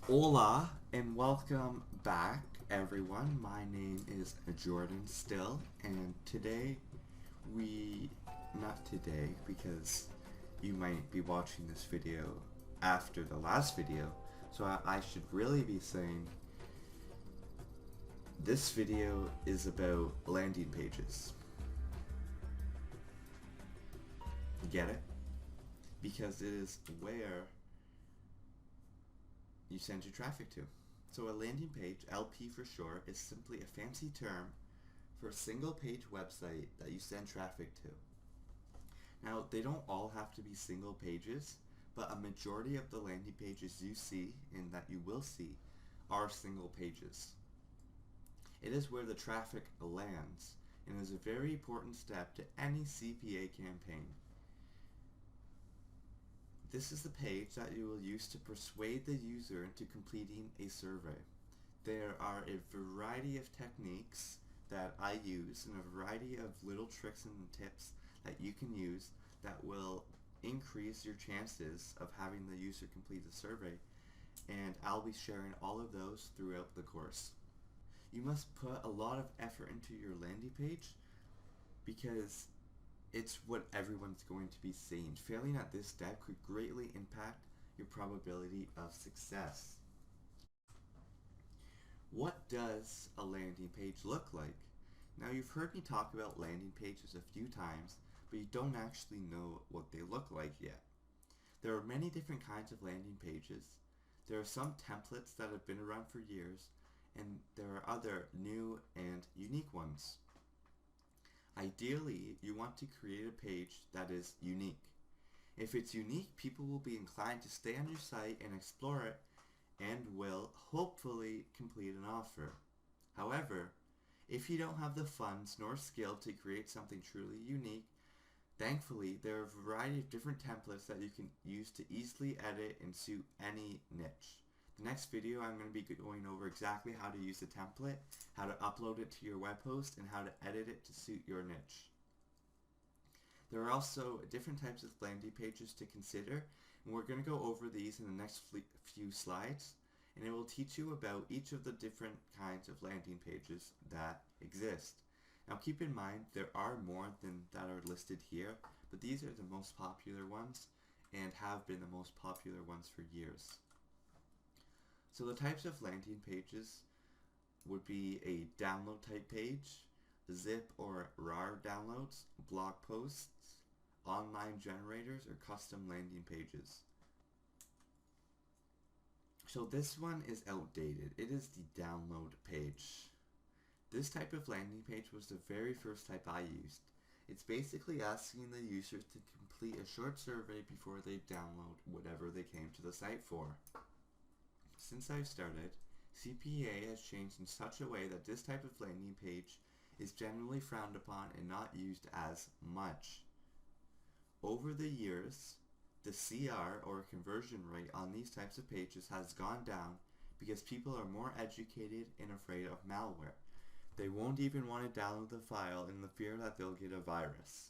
Hola and welcome back, everyone. My name is Jordan Still, and today not today, because you might be watching this video after the last video, so I should really be saying this video is about landing pages. Get it? Because it is where you send your traffic to. So a landing page, LP for short, is simply a fancy term for a single page website that you send traffic to. Now, they don't all have to be single pages, but a majority of the landing pages you see and that you will see are single pages. It is where the traffic lands and is a very important step to any CPA campaign. This is the page that you will use to persuade the user into completing a survey. There are a variety of techniques that I use and a variety of little tricks and tips that you can use that will increase your chances of having the user complete the survey, and I'll be sharing all of those throughout the course. You must put a lot of effort into your landing page because it's what everyone's going to be seeing. Failing at this step could greatly impact your probability of success. What does a landing page look like? Now, you've heard me talk about landing pages a few times, but you don't actually know what they look like yet. There are many different kinds of landing pages. There are some templates that have been around for years, and there are other new and unique ones. Ideally, you want to create a page that is unique. If it's unique, people will be inclined to stay on your site and explore it and will hopefully complete an offer. However, if you don't have the funds nor skill to create something truly unique, thankfully there are a variety of different templates that you can use to easily edit and suit any niche. The next video I'm going to be going over exactly how to use the template, how to upload it to your web host, and how to edit it to suit your niche. There are also different types of landing pages to consider, and we're going to go over these in the next few slides, and it will teach you about each of the different kinds of landing pages that exist. Now keep in mind there are more than that are listed here, but these are the most popular ones and have been the most popular ones for years. So the types of landing pages would be a download type page, zip or RAR downloads, blog posts, online generators, or custom landing pages. So this one is outdated. It is the download page. This type of landing page was the very first type I used. It's basically asking the user to complete a short survey before they download whatever they came to the site for. Since I've started, CPA has changed in such a way that this type of landing page is generally frowned upon and not used as much. Over the years, the CR or conversion rate on these types of pages has gone down because people are more educated and afraid of malware. They won't even want to download the file in the fear that they'll get a virus.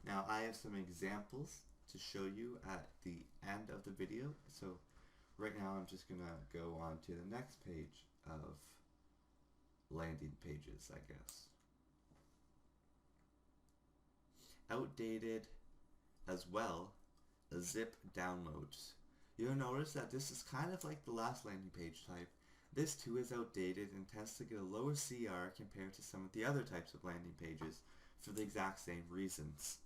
Now I have some examples to show you at the end of the video, so right now I'm just gonna go on to the next page of landing pages, I guess. Outdated as well, zip downloads. You'll notice that this is kind of like the last landing page type. This too is outdated and tends to get a lower CR compared to some of the other types of landing pages for the exact same reasons.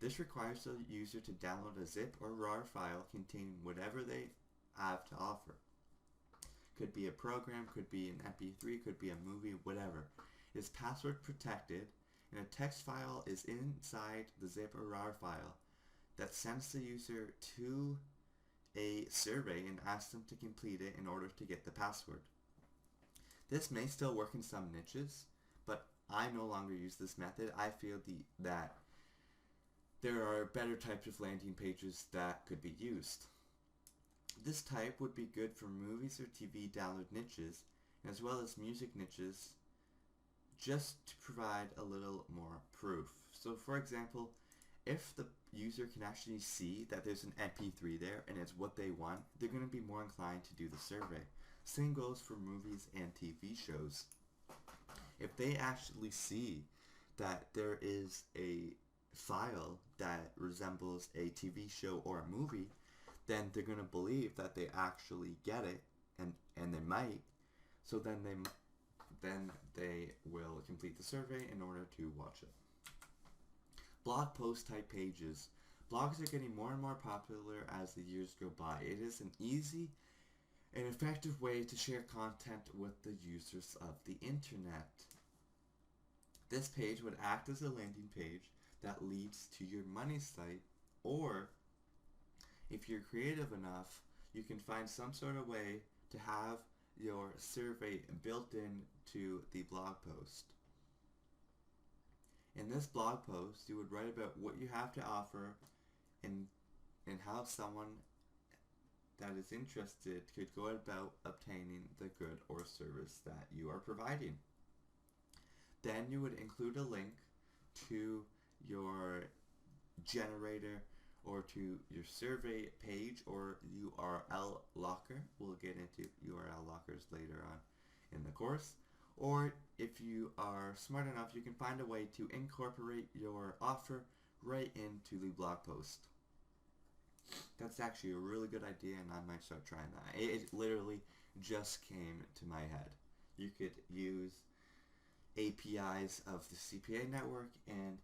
This requires the user to download a zip or RAR file containing whatever they have to offer. Could be a program, could be an MP3, could be a movie, whatever. It is password protected, and a text file is inside the zip or RAR file that sends the user to a survey and asks them to complete it in order to get the password. This may still work in some niches, but I no longer use this method. I feel that there are better types of landing pages that could be used. This type would be good for movies or TV download niches, as well as music niches, just to provide a little more proof. So for example, if the user can actually see that there's an MP3 there and it's what they want, they're going to be more inclined to do the survey. Same goes for movies and TV shows. If they actually see that there is a file that resembles a TV show or a movie, then they're going to believe that they actually get it, and they might. So then they will complete the survey in order to watch it. Blog post type pages. Blogs are getting more and more popular as the years go by. It is an easy and effective way to share content with the users of the internet. This page would act as a landing page that leads to your money site, or if you're creative enough, you can find some sort of way to have your survey built in to the blog post. In this blog post, you would write about what you have to offer and how someone that is interested could go about obtaining the good or service that you are providing. Then you would include a link to your generator or to your survey page or URL locker. We'll get into URL lockers later on in the course. Or if you are smart enough, you can find a way to incorporate your offer right into the blog post. That's actually a really good idea, and I might start trying that. It literally just came to my head. You could use APIs of the CPA network and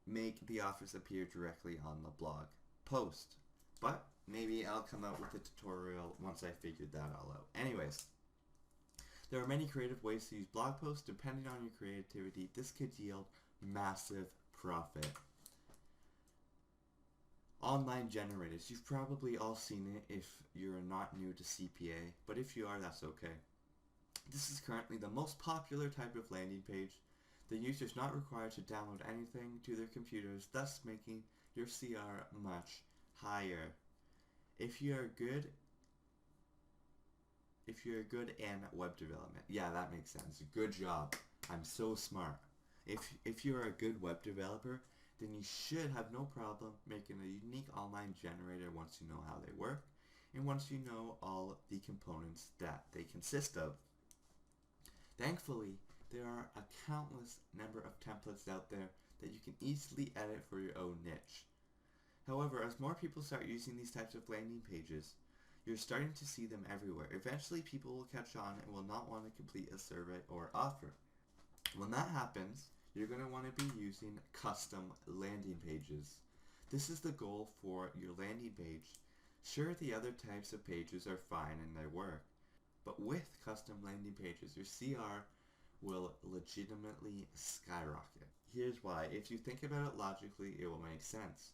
make the offers appear directly on the blog post. But maybe I'll come out with a tutorial once I figured that all out. Anyways, there are many creative ways to use blog posts. Depending on your creativity, this could yield massive profit. Online generators. You've probably all seen it if you're not new to CPA, but if you are, that's okay. This is currently the most popular type of landing page. The user is not required to download anything to their computers, thus making your CR much higher. If you're good in web development, yeah, that makes sense. Good job. I'm so smart. If you're a good web developer, then you should have no problem making a unique online generator once you know how they work and once you know all the components that they consist of. Thankfully, there are a countless number of templates out there that you can easily edit for your own niche. However, as more people start using these types of landing pages, you're starting to see them everywhere. Eventually, people will catch on and will not want to complete a survey or offer. When that happens, you're going to want to be using custom landing pages. This is the goal for your landing page. Sure, the other types of pages are fine and they work, but with custom landing pages, your CR will legitimately skyrocket. Here's why. If you think about it logically, it will make sense.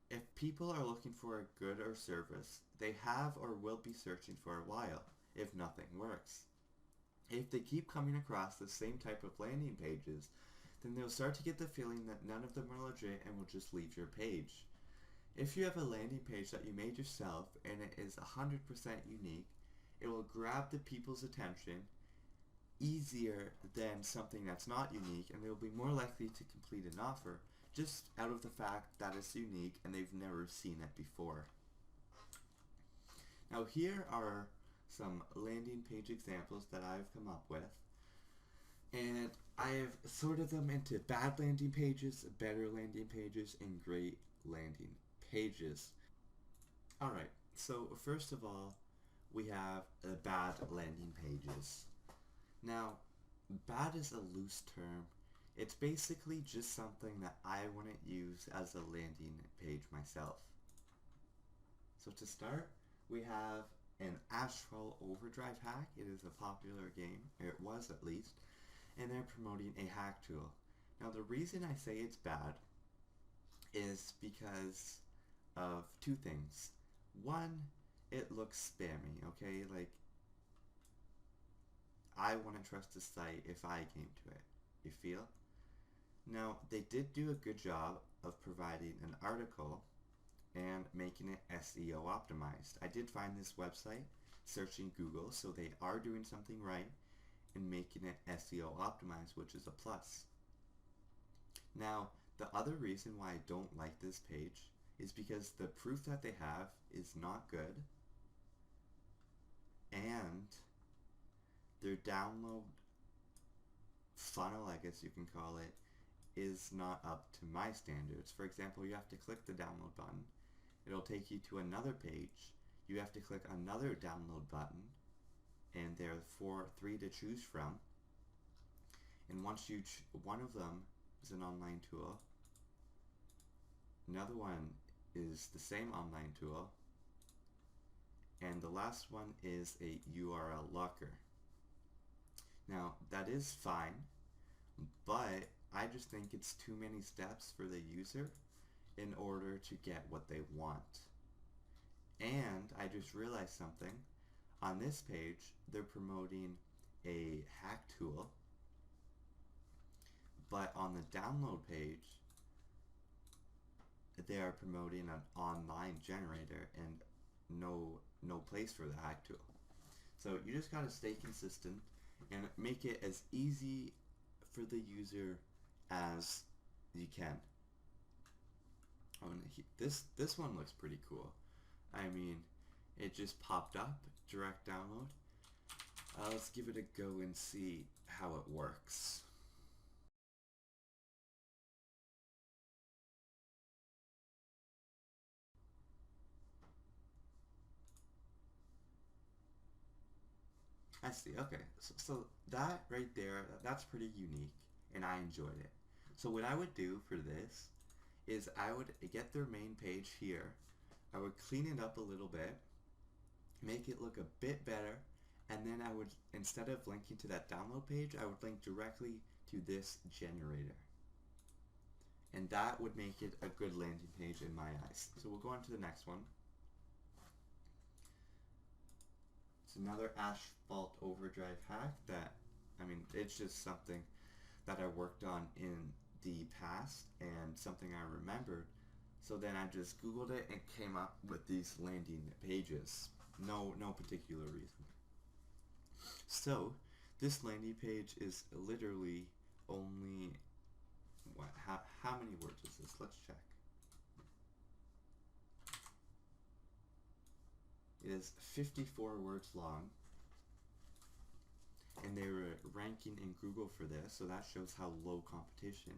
If people are looking for a good or service, they have or will be searching for a while, if nothing works. If they keep coming across the same type of landing pages, then they'll start to get the feeling that none of them are legit and will just leave your page. If you have a landing page that you made yourself and it is 100% unique, it will grab the people's attention easier than something that's not unique, and they'll be more likely to complete an offer just out of the fact that it's unique and they've never seen it before. Now here are some landing page examples that I've come up with, and I have sorted them into bad landing pages, better landing pages, and great landing pages. Alright, so first of all, we have bad landing pages. Now, bad is a loose term. It's basically just something that I wouldn't use as a landing page myself. So to start, we have an Astral Overdrive hack. It is a popular game, or it was at least, and they're promoting a hack tool. Now the reason I say it's bad is because of two things. One, it looks spammy, okay? Like, I wouldn't trust a site if I came to it. You feel? Now, they did do a good job of providing an article and making it SEO optimized. I did find this website searching Google, so they are doing something right in making it SEO optimized, which is a plus. Now, the other reason why I don't like this page is because the proof that they have is not good, and their download funnel, I guess you can call it, is not up to my standards. For example, you have to click the download button. It'll take you to another page. You have to click another download button, and there are three to choose from. And once you one of them is an online tool, another one is the same online tool, and the last one is a URL locker. Now that is fine, but I just think it's too many steps for the user in order to get what they want. And I just realized something. On this page, they're promoting a hack tool, but on the download page, they are promoting an online generator and no place for the hack tool. So you just gotta stay consistent and make it as easy for the user as you can. Oh, and this one looks pretty cool. I mean, it just popped up, direct download. Let's give it a go and see how it works. I see, okay. So that right there, that's pretty unique, and I enjoyed it. So what I would do for this is I would get their main page here. I would clean it up a little bit, make it look a bit better, and then I would, instead of linking to that download page, I would link directly to this generator. And that would make it a good landing page in my eyes. So we'll go on to the next one. It's another Asphalt Overdrive hack that, I mean, it's just something that I worked on in the past and something I remembered. So then I just Googled it and came up with these landing pages. No particular reason. So this landing page is literally only, what, how many words is this? Let's check. It is 54 words long, and they were ranking in Google for this, so that shows how low competition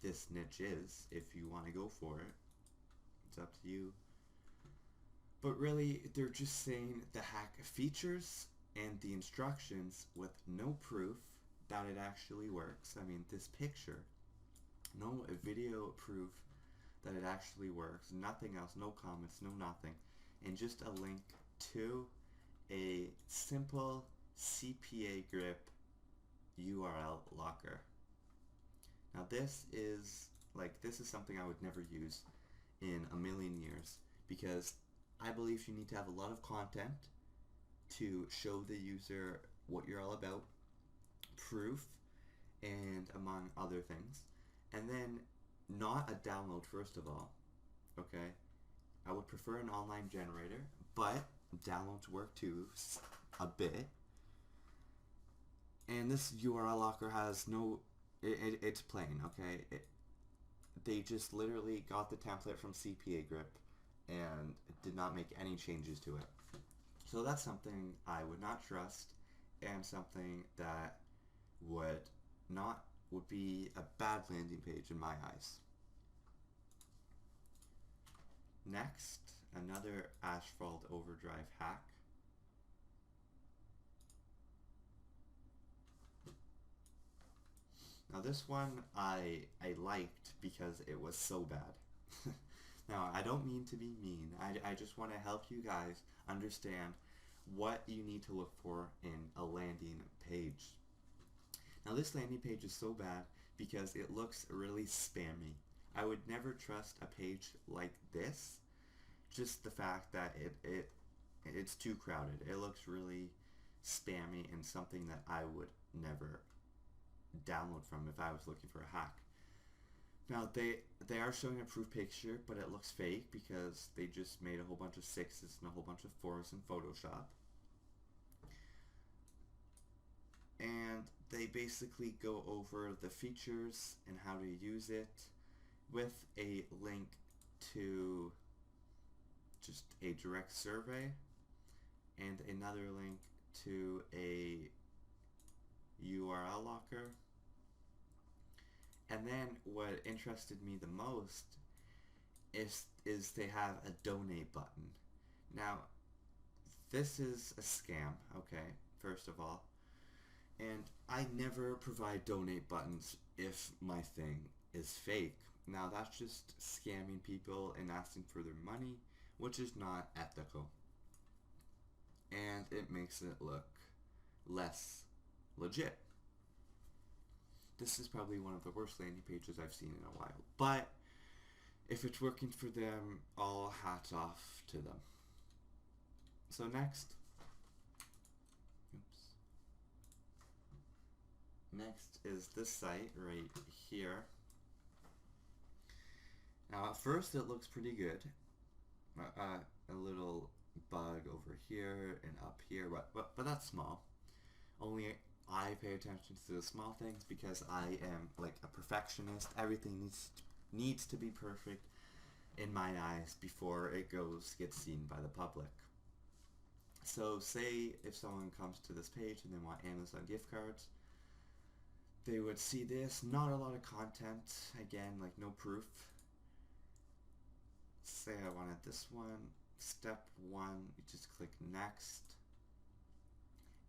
this niche is. If you want to go for it, it's up to you. But really, they're just saying the hack features and the instructions with no proof that it actually works. I mean, this picture, no video proof that it actually works, nothing else, no comments, no nothing, and just a link to a simple CPA grip URL locker. Now this is something I would never use in a million years, because I believe you need to have a lot of content to show the user what you're all about, proof, and among other things, and then not a download first of all, okay? I would prefer an online generator, but downloads work too, a bit. And this URL locker has no, it's plain, okay? They just literally got the template from CPA Grip and did not make any changes to it. So that's something I would not trust, and something that would be a bad landing page in my eyes. Next, another Asphalt Overdrive hack. Now this one I liked because it was so bad. Now I don't mean to be mean, I just want to help you guys understand what you need to look for in a landing page. Now this landing page is so bad because it looks really spammy. I would never trust a page like this. Just the fact that it's too crowded. It looks really spammy and something that I would never download from if I was looking for a hack. Now they are showing a proof picture, but it looks fake because they just made a whole bunch of 6s and a whole bunch of 4s in Photoshop. And they basically go over the features and how to use it, with a link to just a direct survey and another link to a URL locker. And then what interested me the most is they have a donate button. Now, this is a scam, okay, first of all. And I never provide donate buttons if my thing is fake. Now, that's just scamming people and asking for their money, which is not ethical. And it makes it look less legit. This is probably one of the worst landing pages I've seen in a while. But if it's working for them, all hats off to them. So next. Next is this site right here. Now at first it looks pretty good. A little bug over here and up here, but that's small. Only I pay attention to the small things because I am like a perfectionist. Everything needs to be perfect in my eyes before it gets seen by the public. So say if someone comes to this page and they want Amazon gift cards, they would see this, not a lot of content, again, like no proof. Say I wanted this one. Step 1, you just click next.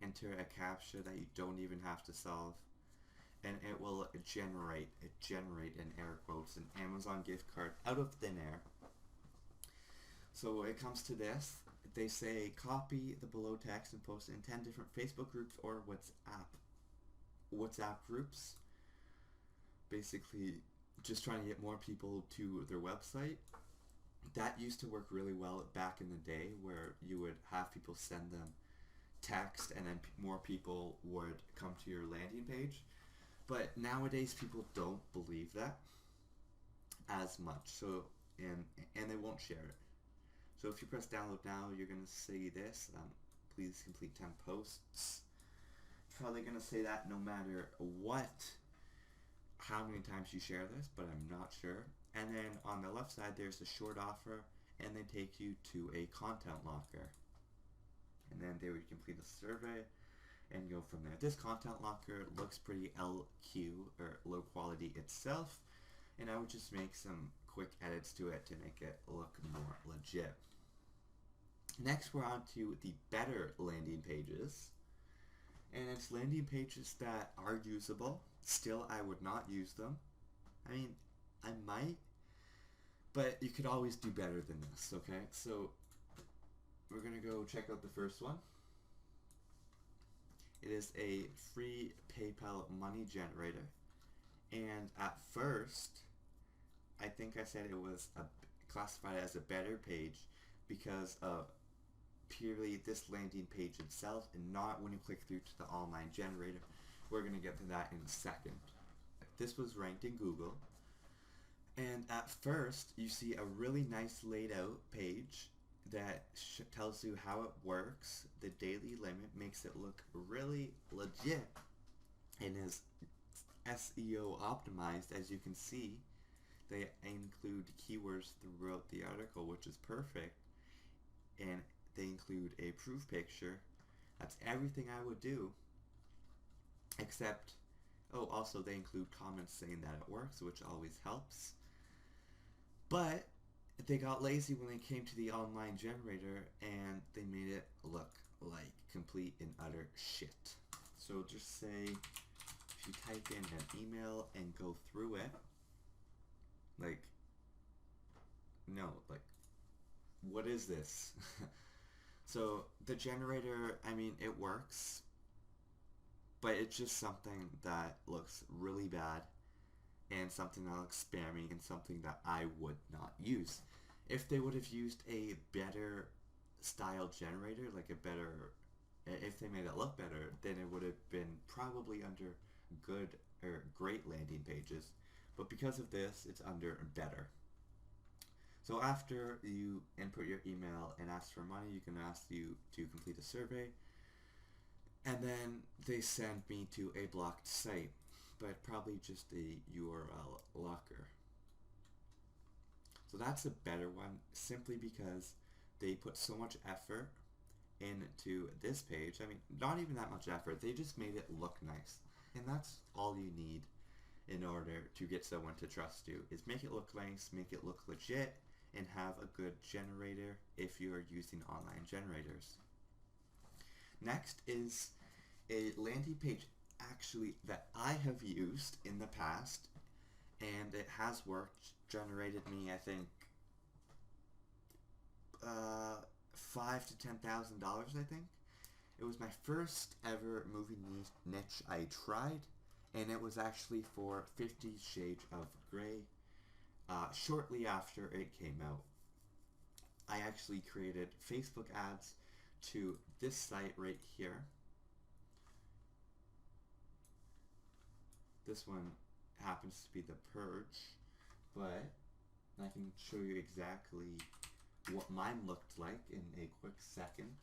Enter a CAPTCHA that you don't even have to solve. And it will generate in air quotes, an Amazon gift card out of thin air. So it comes to this. They say copy the below text and post it in 10 different Facebook groups or WhatsApp groups. Basically just trying to get more people to their website. That used to work really well back in the day, where you would have people send them text and then more people would come to your landing page. But nowadays people don't believe that as much. So and they won't share it. So if you press download now, you're going to say this, please complete 10 posts. Probably going to say that no matter how many times you share this, but I'm not sure. And then on the left side, there's a short offer, and they take you to a content locker. And then they would complete a survey and go from there. This content locker looks pretty LQ, or low quality itself, and I would just make some quick edits to it to make it look more legit. Next, we're on to the better landing pages. And it's landing pages that are usable. Still, I would not use them. I mean, I might, but you could always do better than this, okay? So, we're going to go check out the first one. It is a free PayPal money generator. And at first, I think I said it was classified as a better page because of purely this landing page itself and not when you click through to the online generator. We're going to get to that in a second. This was ranked in Google. And at first, you see a really nice laid out page that tells you how it works. The daily limit makes it look really legit and is SEO optimized. As you can see, they include keywords throughout the article, which is perfect. And they include a proof picture. That's everything I would do. Except, also they include comments saying that it works, which always helps. But they got lazy when they came to the online generator and they made it look like complete and utter shit. So just say, if you type in an email and go through it, what is this? So the generator, I mean, it works, but it's just something that looks really bad and something that looks spammy and something that I would not use. If they would have used a better style generator, if they made it look better, then it would have been probably under good or great landing pages. But because of this, it's under better. So after you input your email and ask for money, you can ask you to complete a survey. And then they send me to a blocked site, but probably just a URL locker. So that's a better one, simply because they put so much effort into this page. I mean, not even that much effort. They just made it look nice. And that's all you need in order to get someone to trust you, is make it look nice, make it look legit, and have a good generator if you are using online generators. Next is a landing page actually that I have used in the past, and it has worked, generated me, I think, $5,000 to $10,000, I think. It was my first ever movie niche I tried, and it was actually for 50 Shades of Grey. Shortly after it came out, I actually created Facebook ads to this site right here. This one happens to be The Purge, but I can show you exactly what mine looked like in a quick second.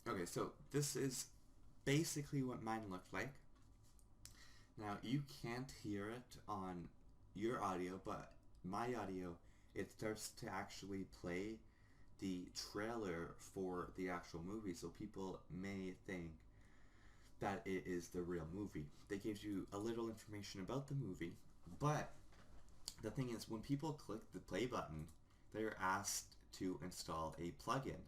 Okay, so this is basically what mine looked like. Now, you can't hear it on your audio, but my audio, it starts to actually play the trailer for the actual movie, so people may think that it is the real movie. They gives you a little information about the movie, but the thing is, when people click the play button, they're asked to install a plugin.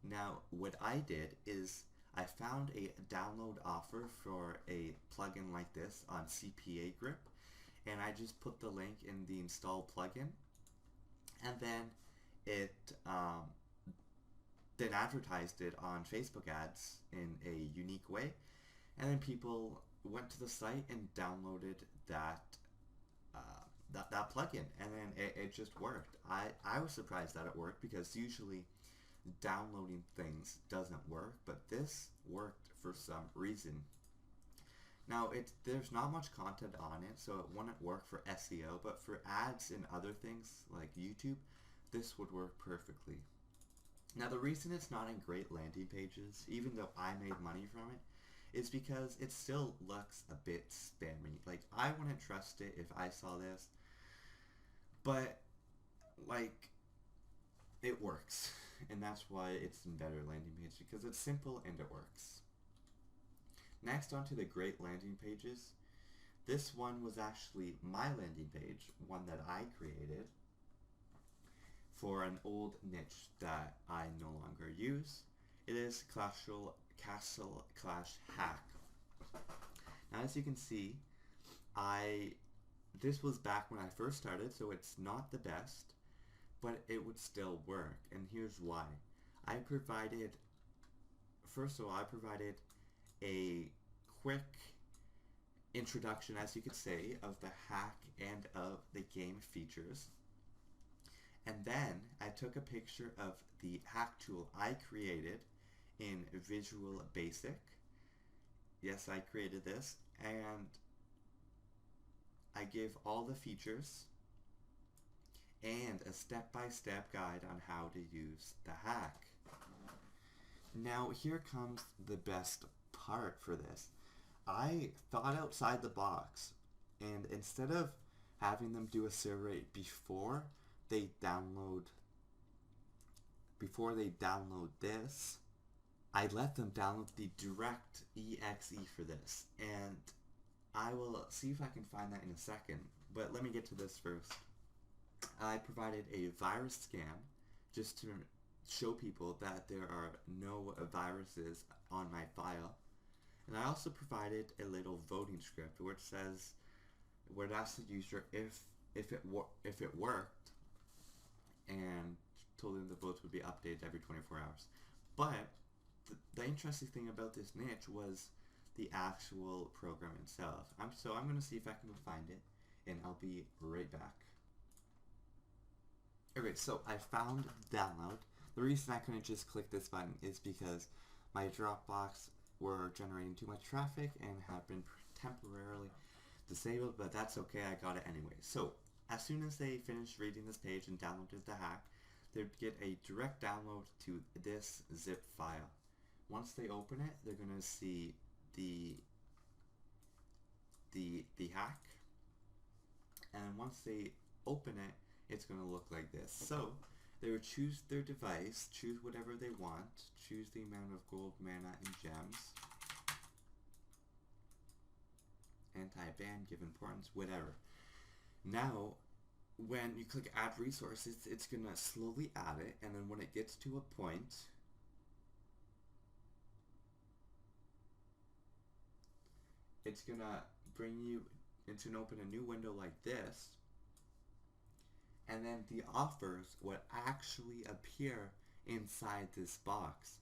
Now, what I did is I found a download offer for a plugin like this on CPA Grip, and I just put the link in the install plugin, and then it then advertised it on Facebook ads in a unique way, and then people went to the site and downloaded that that plugin, and then it just worked. I was surprised that it worked, because usually downloading things doesn't work, but this worked for some reason. Now, there's not much content on it, so it wouldn't work for SEO, but for ads and other things like YouTube, this would work perfectly. Now, the reason it's not in great landing pages, even though I made money from it, is because it still looks a bit spammy. Like, I wouldn't trust it if I saw this, but, like, it works. And that's why it's in better landing pages, because it's simple and it works. Next, on to the great landing pages. This one was actually my landing page, one that I created for an old niche that I no longer use. It is Castle Clash Hack. Now, as you can see, this was back when I first started, so it's not the best, but it would still work, and here's why. First of all, I provided a quick introduction, as you could say, of the hack and of the game features. And then I took a picture of the hack tool I created in Visual Basic. Yes, I created this, and I gave all the features and a step-by-step guide on how to use the hack. Now, here comes the best part for this. I thought outside the box, and instead of having them do a survey before they download this, I let them download the direct exe for this, and I will see if I can find that in a second, but let me get to this first. I provided a virus scan just to show people that there are no viruses on my file. And I also provided a little voting script where it asks the user if it worked, and told them the votes would be updated every 24 hours. But the interesting thing about this niche was the actual program itself. So I'm going to see if I can find it, and I'll be right back. Okay, so I found download. The reason I couldn't just click this button is because my Dropbox were generating too much traffic and have been temporarily disabled, but that's okay, I got it anyway. So as soon as they finished reading this page and downloaded the hack, they'd get a direct download to this zip file. Once they open it, they're going to see the the hack, and once they open it, it's going to look like this. So they would choose their device, choose whatever they want, choose the amount of gold, mana, and gems, anti-ban, give importance, whatever. Now, when you click add resources, it's going to slowly add it, and then when it gets to a point, it's going to bring you, it's going to open a new window like this, and then the offers would actually appear inside this box.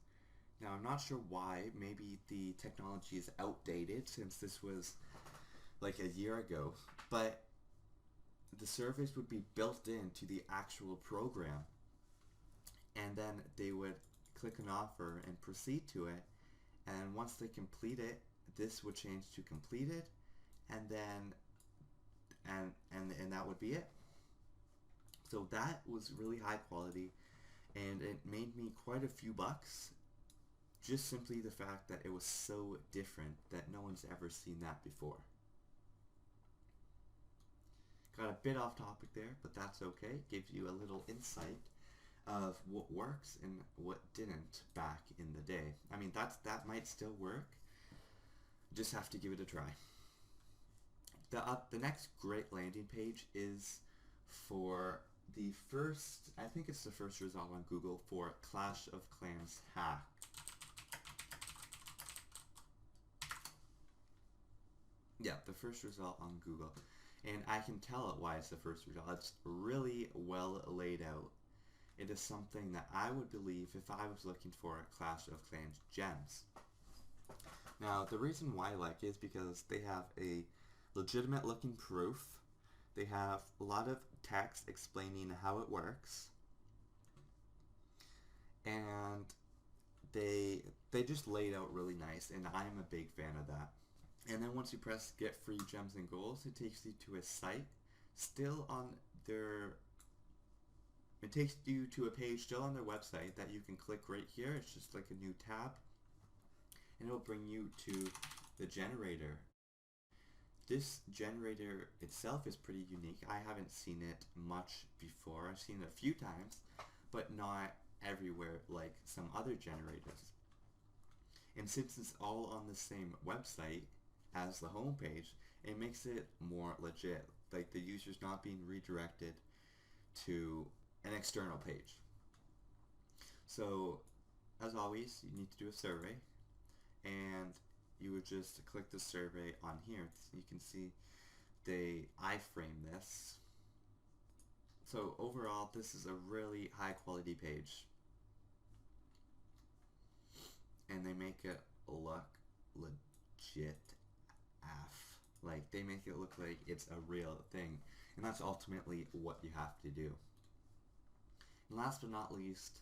Now, I'm not sure why. Maybe the technology is outdated since this was like a year ago, but the surveys would be built into the actual program, and then they would click an offer and proceed to it, and once they complete it, this would change to completed, and then and that would be it. So that was really high quality, and it made me quite a few bucks, just simply the fact that it was so different that no one's ever seen that before. Got a bit off topic there, but that's okay. Gives you a little insight of what works and what didn't back in the day. I mean, that might still work. Just have to give it a try. The next great landing page is for the first, I think it's the first result on Google for Clash of Clans hack. Yeah, the first result on Google. And I can tell it why it's the first result. It's really well laid out. It is something that I would believe if I was looking for a Clash of Clans gems. Now, the reason why I like it is because they have a legitimate looking proof. They have a lot of text explaining how it works. And they just lay it out really nice, and I'm a big fan of that. And then once you press get free gems and goals, it takes you to a site still on their, it takes you to a page still on their website that you can click right here. It's just like a new tab, and it'll bring you to the generator. This generator itself is pretty unique. I haven't seen it much before. I've seen it a few times, but not everywhere like some other generators. And since it's all on the same website as the homepage, it makes it more legit. Like the user's not being redirected to an external page. So, as always, you need to do a survey, and you would just click the survey on here. You can see they iframe this. So overall, this is a really high quality page, and they make it look legit af. Like, they make it look like it's a real thing, and that's ultimately what you have to do. And last but not least,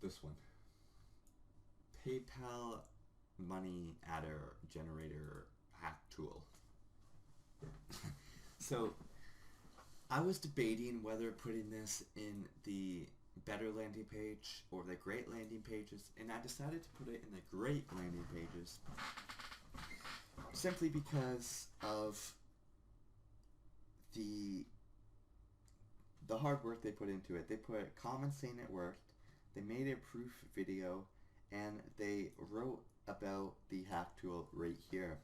this one. PayPal money adder generator hack tool. So I was debating whether putting this in the better landing page or the great landing pages, and I decided to put it in the great landing pages simply because of the hard work they put into it. They put comments saying it worked, they made a proof video, and they wrote about the hack tool right here.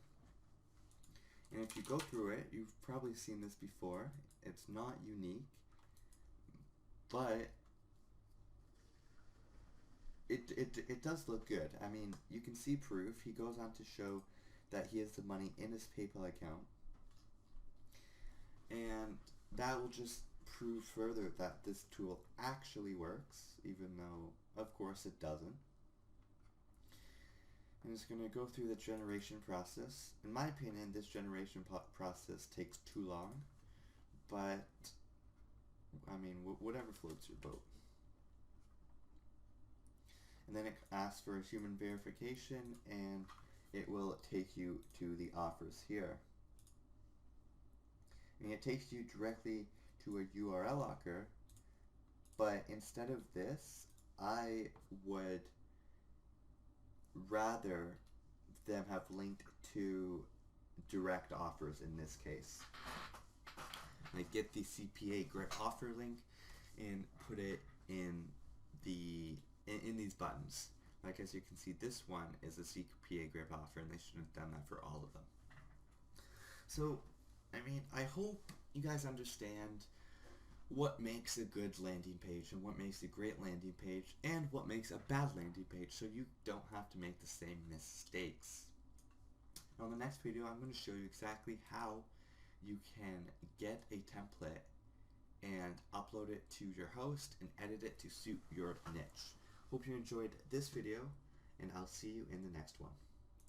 And if you go through it, you've probably seen this before. It's not unique, but it does look good. I mean, you can see proof. He goes on to show that he has the money in his PayPal account, and that will just prove further that this tool actually works, even though of course it doesn't. I'm just going to go through the generation process. In my opinion, this generation process takes too long, but I mean, whatever floats your boat. And then it asks for a human verification, and it will take you to the offers here. And it takes you directly to a URL locker, but instead of this, I would rather them have linked to direct offers in this case. Like get the CPA grip offer link and put it in these buttons. Like as you can see, this one is a CPA grip offer, and they shouldn't have done that for all of them. So, I mean, I hope you guys understand what makes a good landing page and what makes a great landing page and what makes a bad landing page, so you don't have to make the same mistakes. On the next video, I'm going to show you exactly how you can get a template and upload it to your host and edit it to suit your niche. Hope you enjoyed this video, and I'll see you in the next one.